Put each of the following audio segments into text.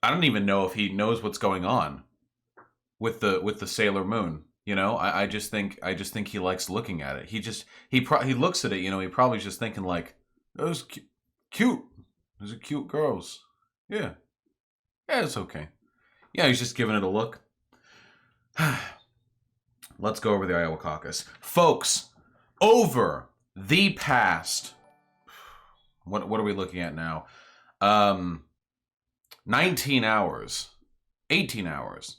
I don't even know if he knows what's going on with the Sailor Moon. You know, I just think he likes looking at it. He looks at it. You know, he probably just thinking like, those cute. Those are cute girls. Yeah, yeah, it's okay. Yeah, he's just giving it a look. Let's go over the Iowa caucus, folks. Over the past, what are we looking at now? 19 hours, 18 hours.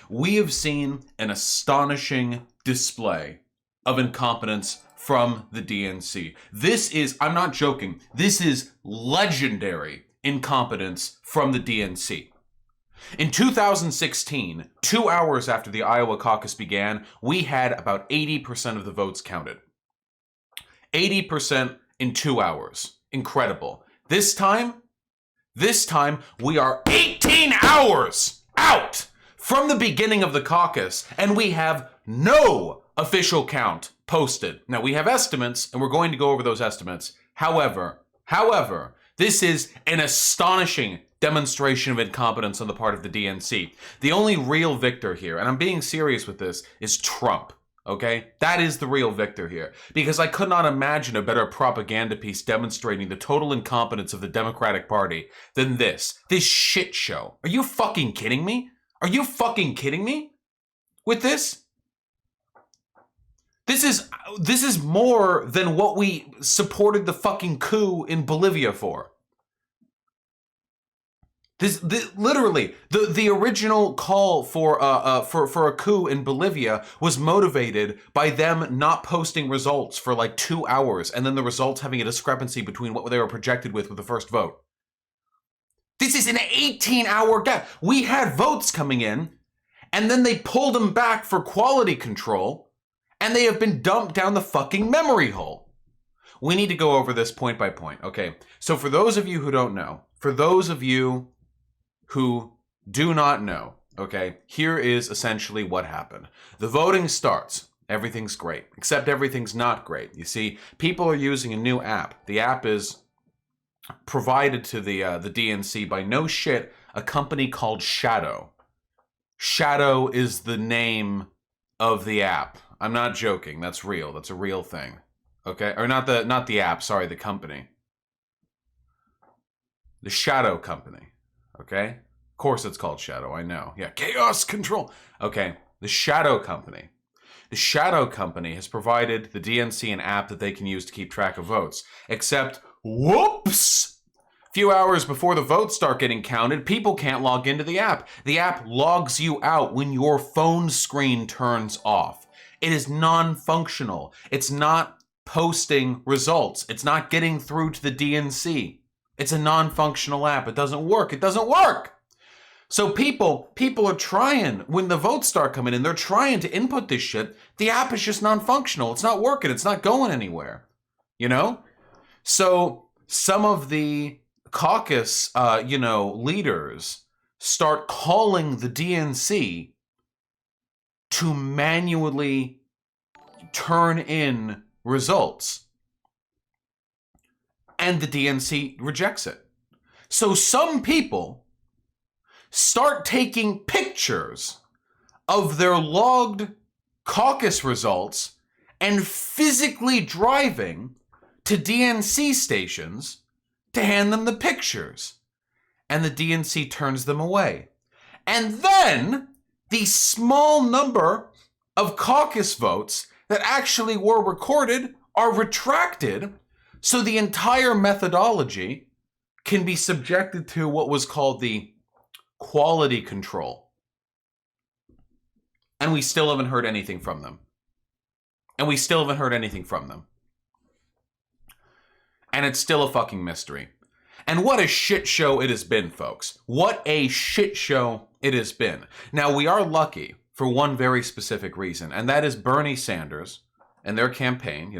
We have seen an astonishing display of incompetence from the DNC. This is, I'm not joking, this is legendary incompetence from the DNC. In 2016, 2 hours after the Iowa caucus began, we had about 80% of the votes counted. 80% in 2 hours. Incredible. This time, we are 18 hours out from the beginning of the caucus, and we have no official count posted. Now, we have estimates, and we're going to go over those estimates. However, this is an astonishing demonstration of incompetence on the part of the DNC. The only real victor here, and I'm being serious with this, is Trump. Okay? That is the real victor here. Because I could not imagine a better propaganda piece demonstrating the total incompetence of the Democratic Party than this. This shit show. Are you fucking kidding me? Are you fucking kidding me? With this? This is more than what we supported the fucking coup in Bolivia for. Literally, the original call for a coup in Bolivia was motivated by them not posting results for like 2 hours, and then the results having a discrepancy between what they were projected with the first vote. This is an 18-hour gap. We had votes coming in, and then they pulled them back for quality control, and they have been dumped down the fucking memory hole. We need to go over this point by point. Okay, so for those of you who don't know, for those of you who do not know, okay, here is essentially what happened. The voting starts. Everything's great, except everything's not great. You see, people are using a new app. The app is provided to the DNC by no shit, a company called Shadow. Shadow is the name of the app. I'm not joking. That's real. That's a real thing. Okay? Or not the app, sorry, the company. The Shadow Company. Okay? Of course it's called Shadow, I know. Yeah, chaos control. Okay, the Shadow Company. The Shadow Company has provided the DNC an app that they can use to keep track of votes. Except, whoops! A few hours before the votes start getting counted, people can't log into the app. The app logs you out when your phone screen turns off. It is non-functional. It's not posting results. It's not getting through to the DNC. It's a non-functional app. It doesn't work. It doesn't work. So people are trying, when the votes start coming in, they're trying to input this shit. The app is just non-functional. It's not working. It's not going anywhere. You know? So some of the caucus, leaders start calling the DNC to manually turn in results. And the DNC rejects it. So some people start taking pictures of their logged caucus results and physically driving to DNC stations to hand them the pictures. And the DNC turns them away. And then the small number of caucus votes that actually were recorded are retracted, so the entire methodology can be subjected to what was called the quality control. And we still haven't heard anything from them. And it's still a fucking mystery. And what a shit show it has been, folks. What a shit show it has been. Now, we are lucky for one very specific reason, and that is Bernie Sanders and their campaign,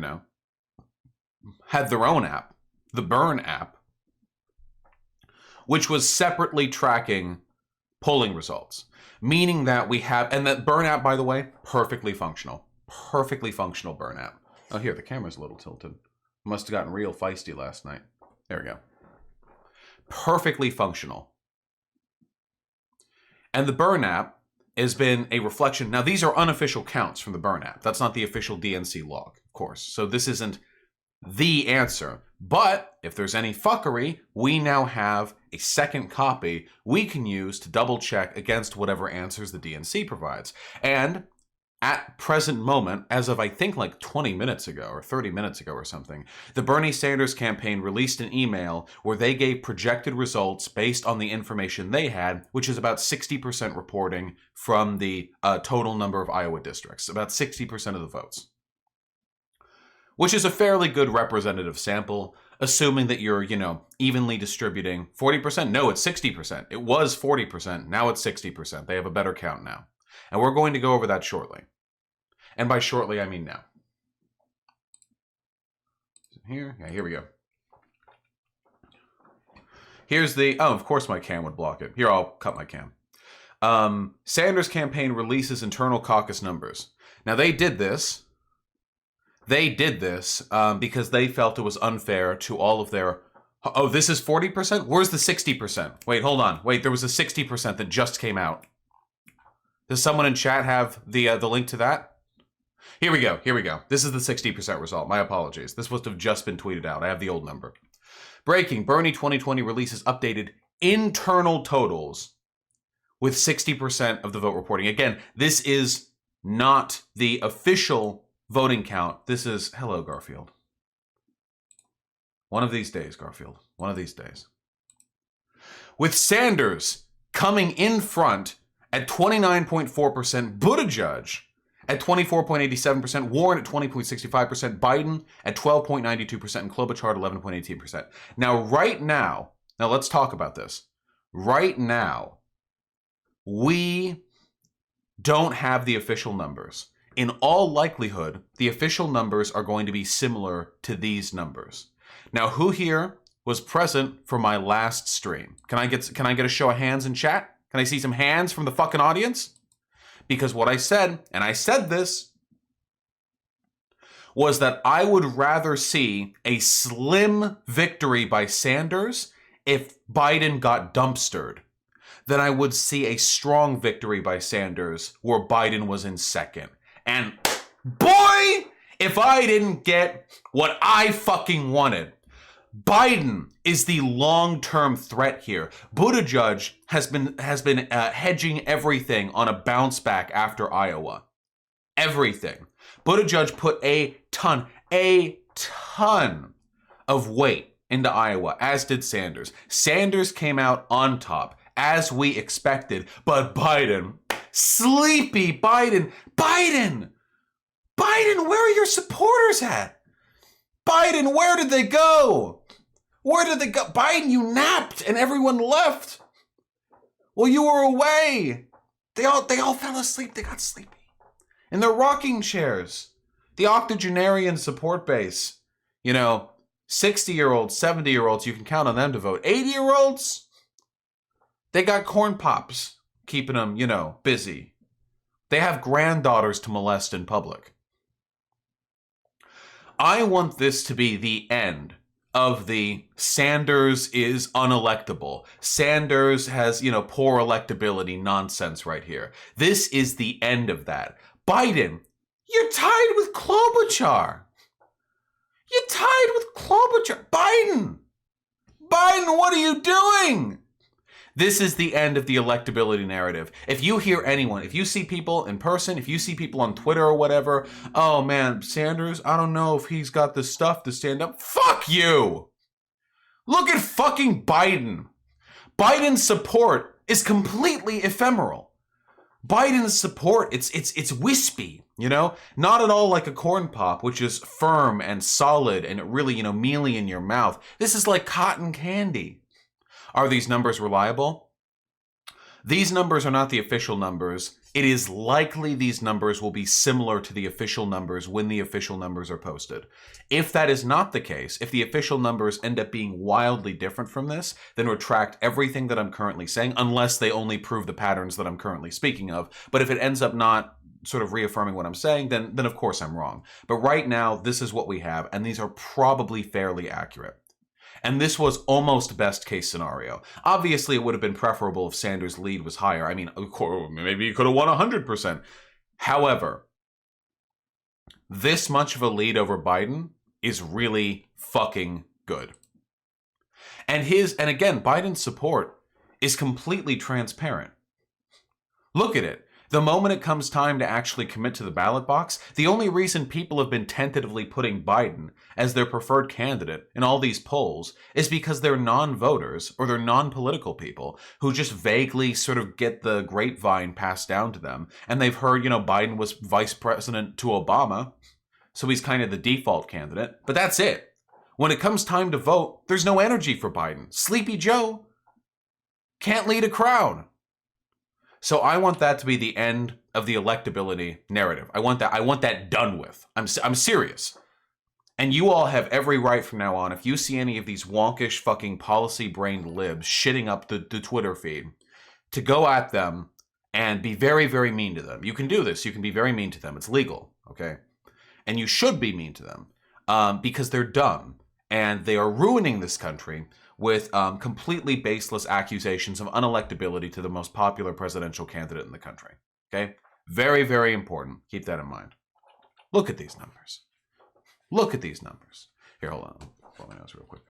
had their own app, the Burn app, which was separately tracking polling results. Meaning that we have, and that Burn app, by the way, perfectly functional Burn app. Oh, here, the camera's a little tilted. Must have gotten real feisty last night. There we go. Perfectly functional. And the Burn app has been a reflection. Now, these are unofficial counts from the Burn app. That's not the official DNC log, of course. So this isn't the answer. But if there's any fuckery, we now have a second copy we can use to double check against whatever answers the DNC provides. And at present moment, as of I think like 20 minutes ago or 30 minutes ago or something, the Bernie Sanders campaign released an email where they gave projected results based on the information they had, which is about 60% reporting from the total number of Iowa districts, about 60% of the votes, which is a fairly good representative sample, assuming that you're, evenly distributing 40%. No, it's 60%. It was 40%. Now it's 60%. They have a better count now. And we're going to go over that shortly. And by shortly, I mean now. Here we go. Here's the, of course my cam would block it. Here, I'll cut my cam. Sanders campaign releases internal caucus numbers. Now they did this because they felt it was unfair to all of their, oh, this is 40%? Where's the 60%? Wait, hold on. Wait, there was a 60% that just came out. Does someone in chat have the link to that? Here we go. This is the 60% result. My apologies. This must have just been tweeted out. I have the old number. Breaking. Bernie 2020 releases updated internal totals with 60% of the vote reporting. Again, this is not the official voting count. This is, hello, Garfield. One of these days, Garfield. One of these days. With Sanders coming in front at 29.4%, Buttigieg at 24.87%, Warren at 20.65%, Biden at 12.92%, and Klobuchar at 11.18%. Now, let's talk about this. Right now, we don't have the official numbers. In all likelihood, the official numbers are going to be similar to these numbers. Now, who here was present for my last stream? Can I get a show of hands in chat? Can I see some hands from the fucking audience? Because what I said, and I said this, was that I would rather see a slim victory by Sanders if Biden got dumpstered than I would see a strong victory by Sanders where Biden was in second. And boy, if I didn't get what I fucking wanted. Biden is the long-term threat here. Buttigieg has been hedging everything on a bounce back after Iowa. Everything. Buttigieg put a ton of weight into Iowa, as did Sanders. Sanders came out on top, as we expected, but Biden, sleepy Biden, where are your supporters at? Biden, where did they go? Biden, you napped and everyone left. Well, you were away. They all fell asleep. They got sleepy. In their rocking chairs. The octogenarian support base. 60-year-olds, 70-year-olds, you can count on them to vote. 80-year-olds, they got corn pops keeping them, busy. They have granddaughters to molest in public. I want this to be the end of the Sanders is unelectable. Sanders has, poor electability nonsense right here. This is the end of that. Biden, you're tied with Klobuchar. Biden, what are you doing? This is the end of the electability narrative. If you hear anyone, if you see people in person, if you see people on Twitter or whatever, oh man, Sanders, I don't know if he's got the stuff to stand up. Fuck you! Look at fucking Biden. Biden's support is completely ephemeral. Biden's support, it's wispy, Not at all like a corn pop, which is firm and solid and really, mealy in your mouth. This is like cotton candy. Are these numbers reliable? These numbers are not the official numbers. It is likely these numbers will be similar to the official numbers when the official numbers are posted. If that is not the case, if the official numbers end up being wildly different from this, then retract everything that I'm currently saying, unless they only prove the patterns that I'm currently speaking of. But if it ends up not sort of reaffirming what I'm saying, then of course I'm wrong. But right now, this is what we have, and these are probably fairly accurate. And this was almost best case scenario. Obviously, it would have been preferable if Sanders' lead was higher. I mean, of course, maybe he could have won 100%. However, this much of a lead over Biden is really fucking good. And again, Biden's support is completely transparent. Look at it. The moment it comes time to actually commit to the ballot box, the only reason people have been tentatively putting Biden as their preferred candidate in all these polls is because they're non-voters or they're non-political people who just vaguely sort of get the grapevine passed down to them. And they've heard, Biden was vice president to Obama, so he's kind of the default candidate. But that's it. When it comes time to vote, there's no energy for Biden. Sleepy Joe can't lead a crowd. So I want that to be the end of the electability narrative. I want that done with. I'm serious. And you all have every right from now on, if you see any of these wonkish fucking policy-brained libs shitting up the Twitter feed, to go at them and be very, very mean to them. You can do this. You can be very mean to them. It's legal, okay? And you should be mean to them because they're dumb and they are ruining this country with completely baseless accusations of unelectability to the most popular presidential candidate in the country. Okay? Very, very important. Keep that in mind. Look at these numbers. Look at these numbers. Here, hold on. Blow my nose real quick.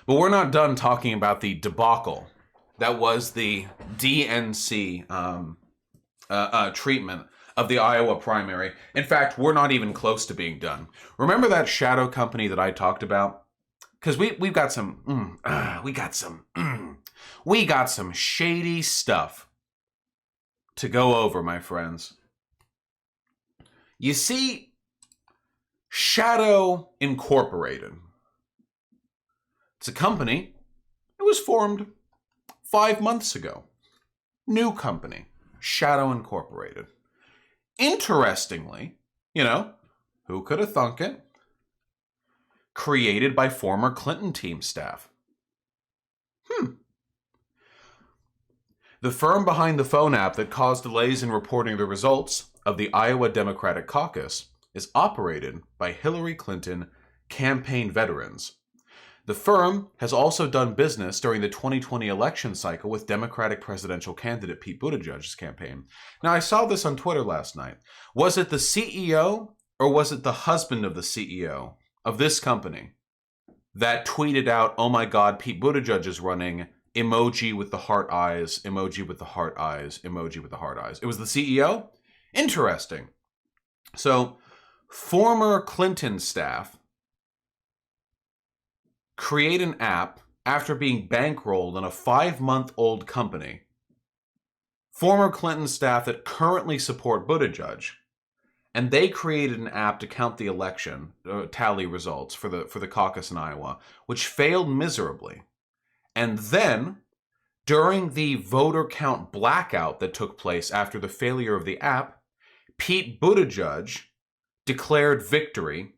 But we're not done talking about the debacle that was the DNC treatment of the Iowa primary. In fact, we're not even close to being done. Remember that shadow company that I talked about? Because we got some shady stuff to go over, my friends. You see, Shadow Incorporated. It's a company. It was formed 5 months ago. New company. Shadow Incorporated. Interestingly, who could have thunk it? Created by former Clinton team staff. The firm behind the phone app that caused delays in reporting the results of the Iowa Democratic Caucus is operated by Hillary Clinton campaign veterans. The firm has also done business during the 2020 election cycle with Democratic presidential candidate Pete Buttigieg's campaign. Now, I saw this on Twitter last night. Was it the CEO or was it the husband of the CEO of this company that tweeted out, "Oh my God, Pete Buttigieg is running, emoji with the heart eyes, emoji with the heart eyes, emoji with the heart eyes"? It was the CEO? Interesting. So, former Clinton staff create an app after being bankrolled in a 5-month-old company. Former Clinton staff that currently support Buttigieg, and they created an app to count the election tally results for the caucus in Iowa, which failed miserably. And then, during the voter count blackout that took place after the failure of the app, Pete Buttigieg declared victory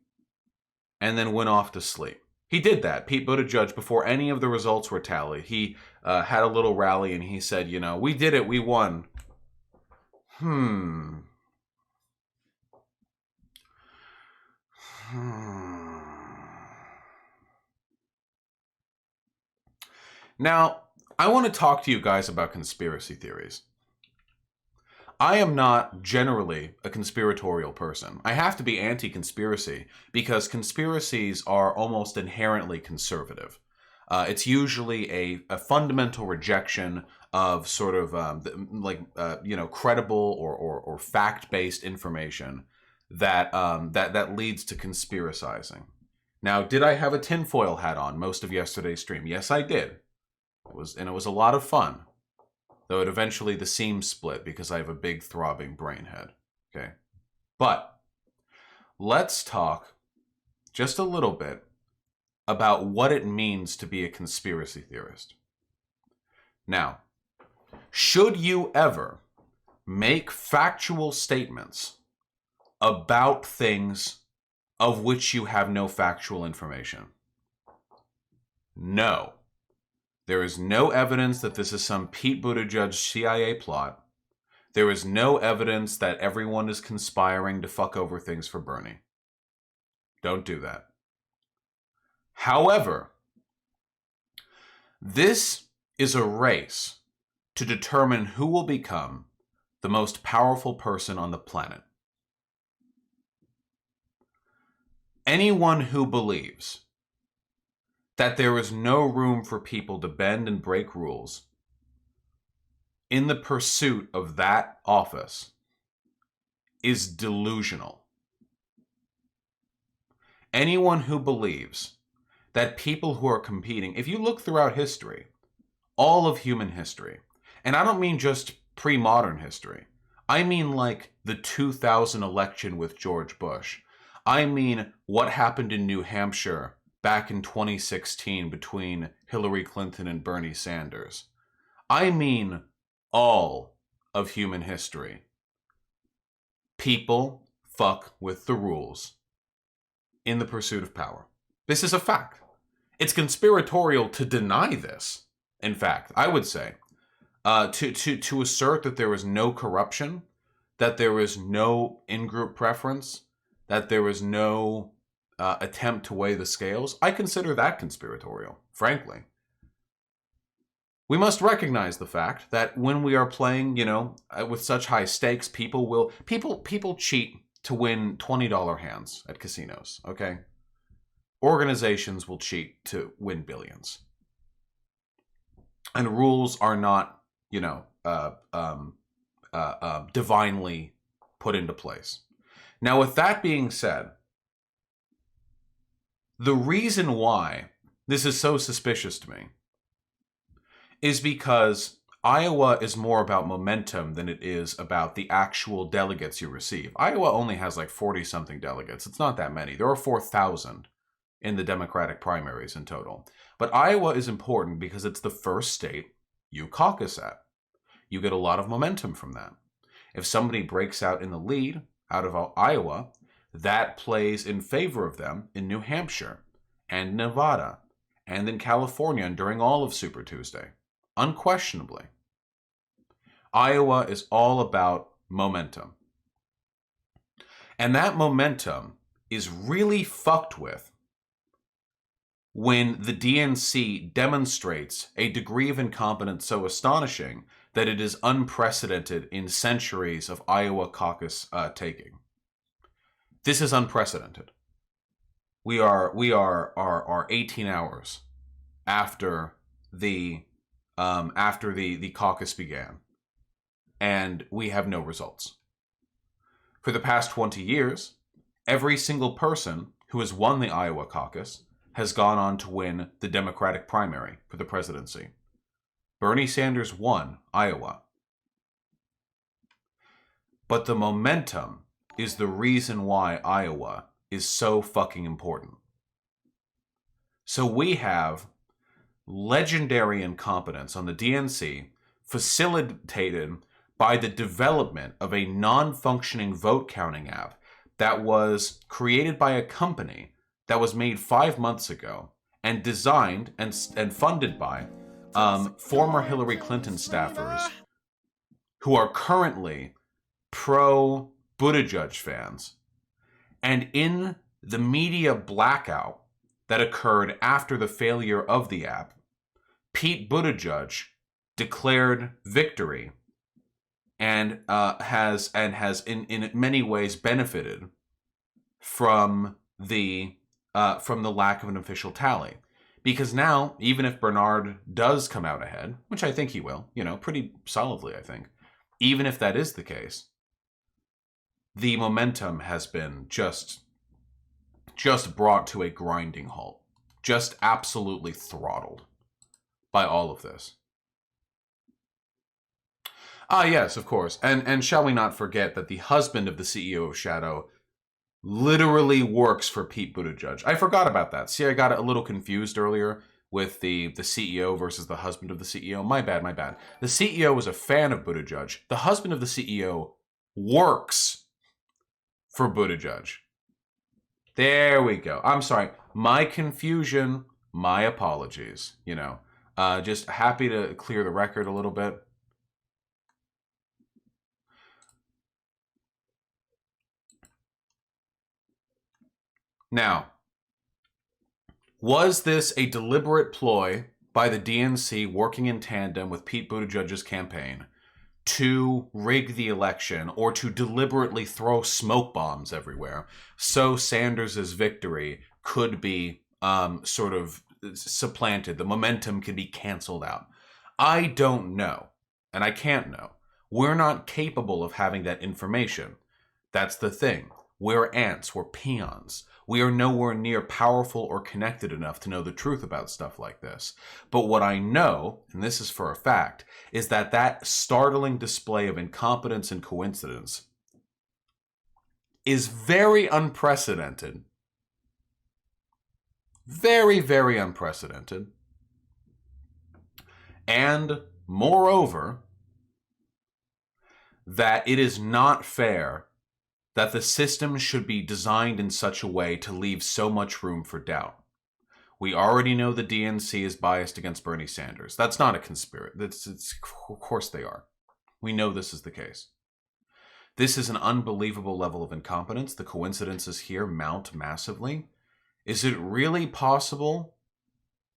and then went off to sleep. He did that. Pete Buttigieg, before any of the results were tallied, he had a little rally and he said, we did it, we won. Now, I want to talk to you guys about conspiracy theories. I am not generally a conspiratorial person. I have to be anti-conspiracy because conspiracies are almost inherently conservative. It's usually a fundamental rejection of sort of credible or fact-based information that leads to conspiracizing. Now, did I have a tinfoil hat on most of yesterday's stream? Yes, I did. It was a lot of fun. Though eventually the seam split because I have a big throbbing brain head. Okay. But let's talk just a little bit about what it means to be a conspiracy theorist. Now, should you ever make factual statements about things of which you have no factual information? No. There is no evidence that this is some Pete Buttigieg CIA plot. There is no evidence that everyone is conspiring to fuck over things for Bernie. Don't do that. However, this is a race to determine who will become the most powerful person on the planet. Anyone who believes that there is no room for people to bend and break rules in the pursuit of that office is delusional. Anyone who believes that people who are competing, if you look throughout history, all of human history, and I don't mean just pre-modern history, I mean like the 2000 election with George Bush. I mean what happened in New Hampshire back in 2016 between Hillary Clinton and Bernie Sanders. I mean all of human history. People fuck with the rules in the pursuit of power. This is a fact. It's conspiratorial to deny this. In fact, I would say, to assert that there is no corruption, that there is no in-group preference, that there is no attempt to weigh the scales, I consider that conspiratorial, frankly. We must recognize the fact that when we are playing, with such high stakes, people cheat to win $20 hands at casinos, okay? Organizations will cheat to win billions. And rules are not, divinely put into place. Now, with that being said, the reason why this is so suspicious to me is because Iowa is more about momentum than it is about the actual delegates you receive. Iowa only has like 40-something delegates. It's not that many. There are 4,000 in the Democratic primaries in total. But Iowa is important because it's the first state you caucus at. You get a lot of momentum from that. If somebody breaks out in the lead out of Iowa, that plays in favor of them in New Hampshire and Nevada and in California and during all of Super Tuesday. Unquestionably. Iowa is all about momentum. And that momentum is really fucked with when the DNC demonstrates a degree of incompetence so astonishing that it is unprecedented in centuries of Iowa caucus taking. This is unprecedented. We are 18 hours after the caucus began, and we have no results. For the past 20 years, every single person who has won the Iowa caucus has gone on to win the Democratic primary for the presidency. Bernie Sanders won Iowa. But the momentum is the reason why Iowa is so fucking important. So we have legendary incompetence on the DNC facilitated by the development of a non-functioning vote counting app that was created by a company that was made 5 months ago and designed and funded by former Hillary Clinton staffers who are currently pro-Buttigieg fans. And in the media blackout that occurred after the failure of the app, Pete Buttigieg declared victory and has in many ways benefited from the lack of an official tally. Because now, even if Bernard does come out ahead, which I think he will, pretty solidly, I think, even if that is the case, the momentum has been just brought to a grinding halt, just absolutely throttled by all of this. Ah, yes, of course. And shall we not forget that the husband of the CEO of Shadow literally works for Pete Buttigieg. I forgot about that. See, I got a little confused earlier with the CEO versus the husband of the CEO. My bad. The CEO was a fan of Buttigieg. The husband of the CEO works for Buttigieg. There we go. I'm sorry. My confusion, my apologies. Just happy to clear the record a little bit. Now, was this a deliberate ploy by the DNC working in tandem with Pete Buttigieg's campaign to rig the election or to deliberately throw smoke bombs everywhere so Sanders' victory could be sort of supplanted? The momentum can be canceled out. I don't know, and I can't know. We're not capable of having that information. That's the thing. We're ants, we're peons. We are nowhere near powerful or connected enough to know the truth about stuff like this. But what I know, and this is for a fact, is that that startling display of incompetence and coincidence is very unprecedented. Very, very unprecedented. And moreover, that it is not fair that the system should be designed in such a way to leave so much room for doubt. We already know the DNC is biased against Bernie Sanders. That's not a conspiracy. Of course they are. We know this is the case. This is an unbelievable level of incompetence. The coincidences here mount massively. Is it really possible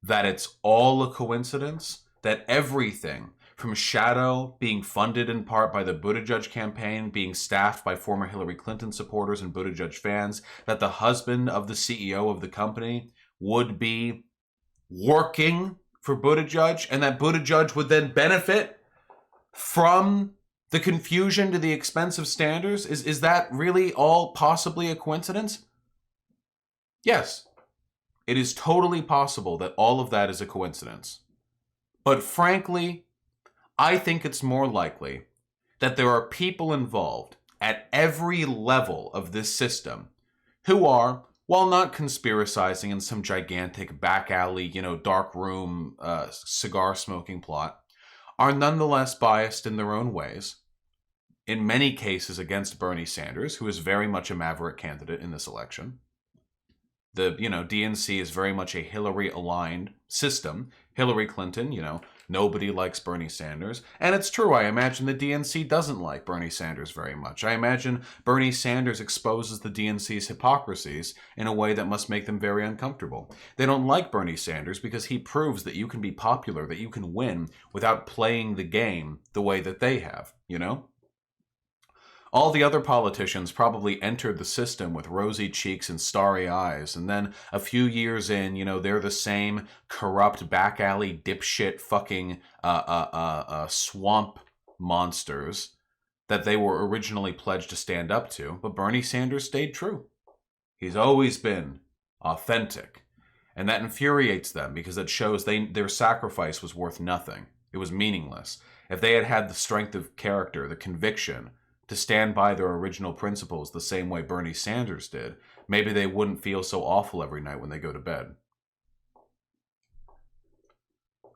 that it's all a coincidence? That everything from Shadow being funded in part by the Buttigieg campaign, being staffed by former Hillary Clinton supporters and Buttigieg fans, that the husband of the CEO of the company would be working for Buttigieg, and that Buttigieg would then benefit from the confusion to the expense of Sanders? Is that really all possibly a coincidence? Yes. It is totally possible that all of that is a coincidence. But frankly, I think it's more likely that there are people involved at every level of this system who are, while not conspiracizing in some gigantic back alley, dark room, cigar smoking plot, are nonetheless biased in their own ways, in many cases against Bernie Sanders, who is very much a maverick candidate in this election. The, DNC is very much a Hillary-aligned system. Hillary Clinton, nobody likes Bernie Sanders. And it's true, I imagine the DNC doesn't like Bernie Sanders very much. I imagine Bernie Sanders exposes the DNC's hypocrisies in a way that must make them very uncomfortable. They don't like Bernie Sanders because he proves that you can be popular, that you can win without playing the game the way that they have, All the other politicians probably entered the system with rosy cheeks and starry eyes, and then a few years in, they're the same corrupt back alley dipshit fucking swamp monsters that they were originally pledged to stand up to. But Bernie Sanders stayed true. He's always been authentic, and that infuriates them because it shows their sacrifice was worth nothing. It was meaningless. If they had had the strength of character, the conviction to stand by their original principles the same way Bernie Sanders did, maybe they wouldn't feel so awful every night when they go to bed.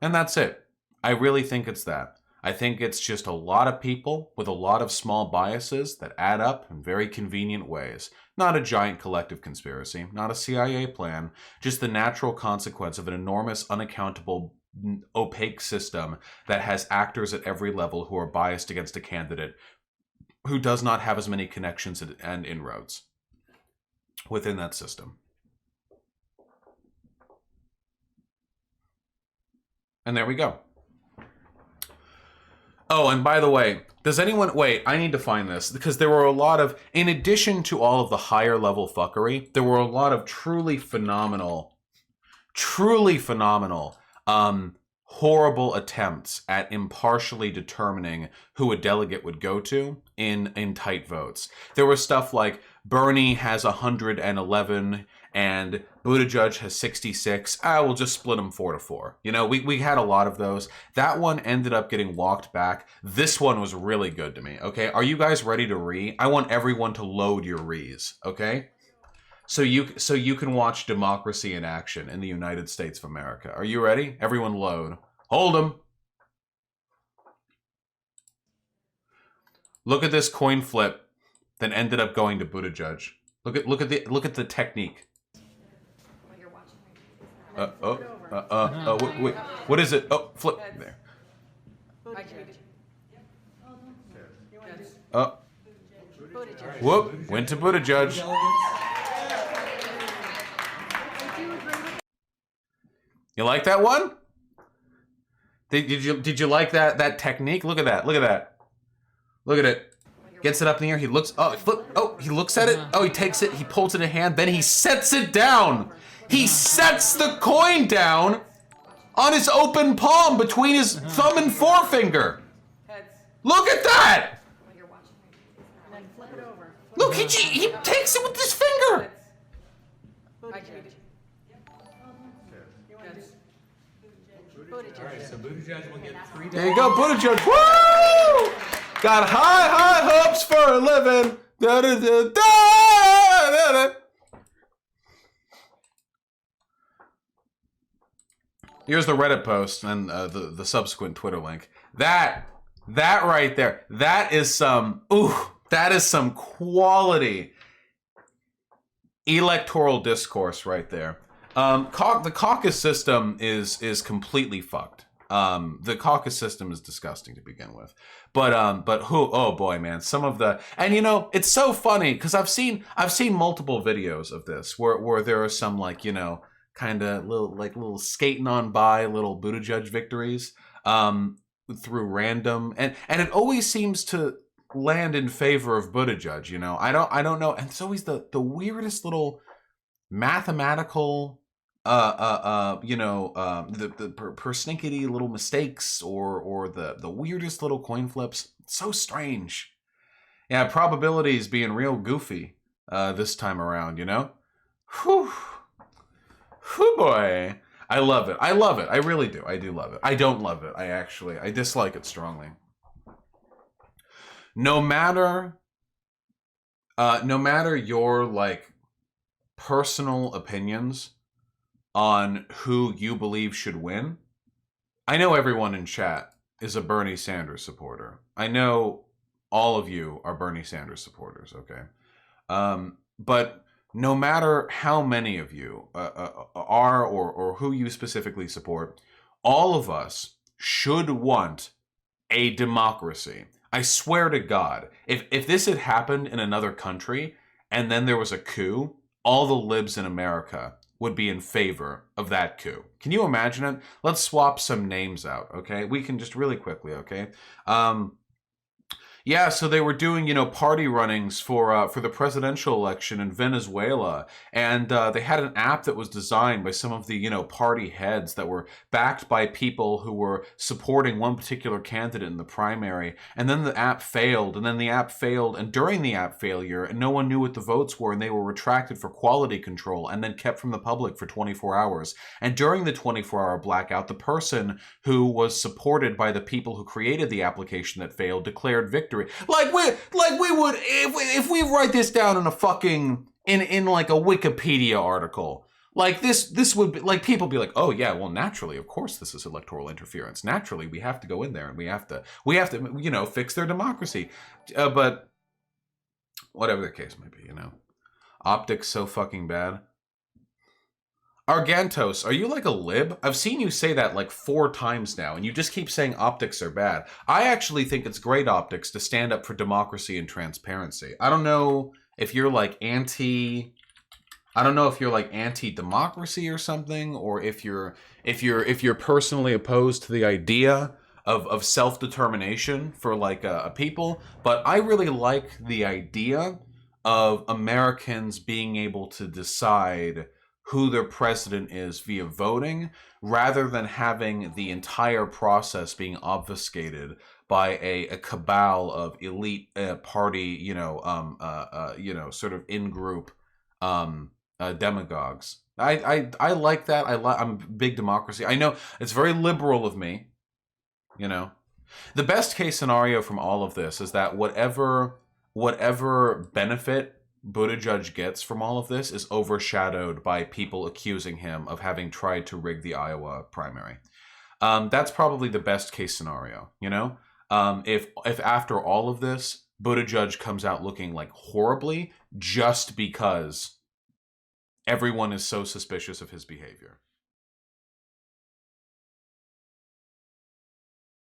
And that's it. I really think it's that. I think it's just a lot of people with a lot of small biases that add up in very convenient ways. Not a giant collective conspiracy, not a CIA plan, just the natural consequence of an enormous, unaccountable, opaque system that has actors at every level who are biased against a candidate who does not have as many connections and inroads within that system. And there we go. Oh, and by the way, does anyone... Wait, I need to find this, because there were a lot of... In addition to all of the higher level fuckery, there were a lot of truly phenomenal, horrible attempts at impartially determining who a delegate would go to in tight votes. There was stuff like Bernie has 111 and Buttigieg has 66. We'll just split them 4-4. We had a lot of those. That one ended up getting walked back. This one was really good to me. Okay, are you guys ready to re? I want everyone to load your re's. Okay. So you can watch democracy in action in the United States of America. Are you ready? Everyone load. Hold them. Look at this coin flip that ended up going to Buttigieg. Look at the technique. Wait. What is it? Oh, flip there. Whoop, went to Buttigieg. You like that one? Did you like that technique? Look at that. Look at that. Look at it. Gets it up in the air. He looks. He looks at it. Oh, he takes it. He pulls it in hand. Then he sets it down. He sets the coin down on his open palm between his thumb and forefinger. Look at that. Look, he takes it with his finger. Alright, so Buttigieg will get 3 days. There you go, Buttigieg. Woo! Got high hopes for a living. Da, da, da, da, da, da. Here's the Reddit post and the subsequent Twitter link. That right there. That is some quality electoral discourse right there. The caucus system is completely fucked. The caucus system is disgusting to begin with. But who? Oh boy, man! Some of the and you know it's so funny because I've seen multiple videos of this where there are some like kind of little skating on by little Buttigieg victories through random and it always seems to land in favor of Buttigieg. I don't know, and it's always the weirdest little mathematical the persnickety little mistakes or the weirdest little coin flips. It's so strange. Yeah, probabilities being real goofy this time around. Whew. Whew, boy. I love it. I love it. I really do. I do love it. I don't love it. I dislike it strongly. No matter your like personal opinions on who you believe should win, I know everyone in chat is a Bernie Sanders supporter. I know all of you are Bernie Sanders supporters, okay? But no matter how many of you are or who you specifically support, all of us should want a democracy. I swear to God, if this had happened in another country and then there was a coup, all the libs in America would be in favor of that coup. Can you imagine it? Let's swap some names out, okay? We can just really quickly, okay? Yeah, so they were doing, party runnings for the presidential election in Venezuela, and they had an app that was designed by some of the, party heads that were backed by people who were supporting one particular candidate in the primary, and then the app failed, and then the app failed, and during the app failure, and no one knew what the votes were, and they were retracted for quality control, and then kept from the public for 24 hours. And during the 24-hour blackout, the person who was supported by the people who created the application that failed declared victory. Like we would if we write this down in a fucking in like a Wikipedia article. Like this would be like people be like, "Oh yeah, well naturally, of course this is electoral interference. Naturally, we have to go in there and we have to fix their democracy." But whatever the case may be, optics so fucking bad. Argantos, are you like a lib? I've seen you say that like 4 times now, and you just keep saying optics are bad. I actually think it's great optics to stand up for democracy and transparency. I don't know if you're like anti-democracy or something, or if you're personally opposed to the idea of self-determination for like a people, but I really like the idea of Americans being able to decide who their president is via voting, rather than having the entire process being obfuscated by a cabal of elite party, sort of in-group demagogues. I like that. I'm big democracy. I know it's very liberal of me. The best case scenario from all of this is that whatever benefit Buttigieg gets from all of this is overshadowed by people accusing him of having tried to rig the Iowa primary. That's probably the best case scenario, if after all of this, Buttigieg comes out looking like horribly just because everyone is so suspicious of his behavior.